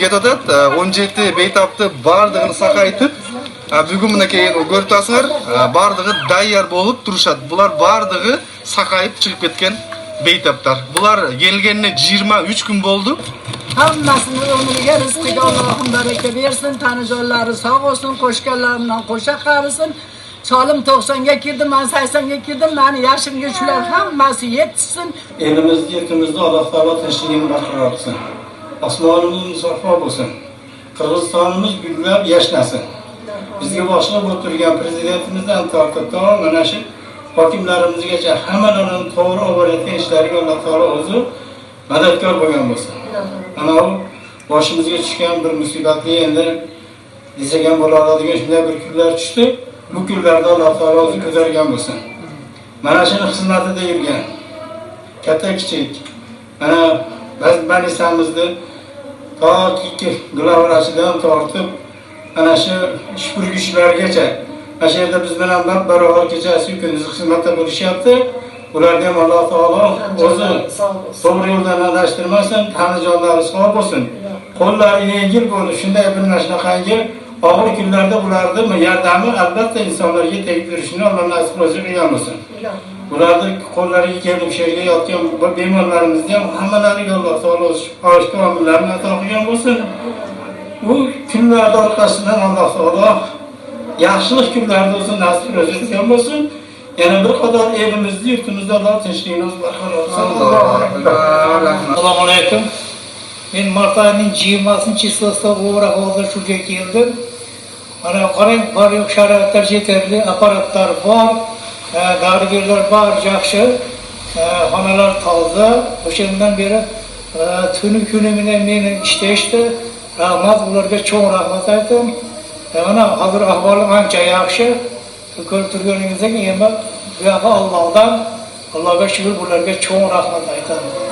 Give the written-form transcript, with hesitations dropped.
кетип атат. 17 бейтапты бардыгын сакайтып, бүгүн мынакей көрүп атасыңар, бардыгы даяр болуп турушат. Булар бардыгы сакайып чыгып кеткен бейтаптар. Булар келгенине 23 күн болду. Hammasini umriga rizqiga Allohim baraka bersin, tanijonlari sog' bo'lsin, qo'shganlar bilan qo'sha qarisin. Cholim 90ga kirdim, men 80ga kirdim, meni yashimga shular hammasi yetsin. Elimizda, yurtimizda Alloh taolo tinchligini barqaror qilsin. Osmonimiz musaffo bo'lsin. Qirg'izistonimiz gullab yashnasin. Bizga boshliq bo'lib turgan prezidentimizdan tortib mana shu hokimlarimizgacha hammalarini to'g'ri olib borayotgan ishlariga Alloh taolo o'zi madadkor bo'lgan bo'lsin. Ana u boshimizga tushgan bir musibatli endi desagan bo'la oladigan shunday bir kunlar tushdi. Bu kunlarda Alloh taolo o'zi ko'targan bo'lsin. Mana shuni xizmatida yurgan katta kichik mana Banisamizni toki glavrachidan tortib ana shu ishburgichlargacha mana shu yerda biz bilan barobar kechasi kunduz xizmatda bo'lishyapti. Ularga ham Alloh taolo o'zi to'g'ri yo'ldan adashtirmasin, tanijonlari sog' bo'lsin. Qo'llari yengil bo'lib, shunday bir shunaqangi og'ir kunlarda ularni yordami albatta insonlarga tegib turishini Alloh nasib qilgan bo'lsin. Ularni qo'llariga kelib sherga yotgan bemorlarimizni ham hammalariga Alloh taolo shifosh komillarni ato qilgan bo'lsin. Bu kunlarda orqasidan Alloh taolo yaxshilik kunlarda o'zi nasib qilgan bo'lsin. Yana bir qator elimizda, yurtimizda Alloh tinchligini barqaror qilsin. Assalomu alaykum. Men mart oyining 20-chislosida O'raxo'da shuga keldim. Mana qarang, bor yo'q sharoitlar yetarli, apparatlar bor, dorigarlar bor, yaxshi, xonalar toza. O'shandan beri tuni kuni bilan meni ishlashdi. Rahmat ularga cho'ng rahmat aytaman. Mana hozir ahvolim ancha yaxshi. Ko'rib turganingizdek, endi bu yoqqa Allohdan, Allohga shukr, bularga cho'ng rahmat aytaman.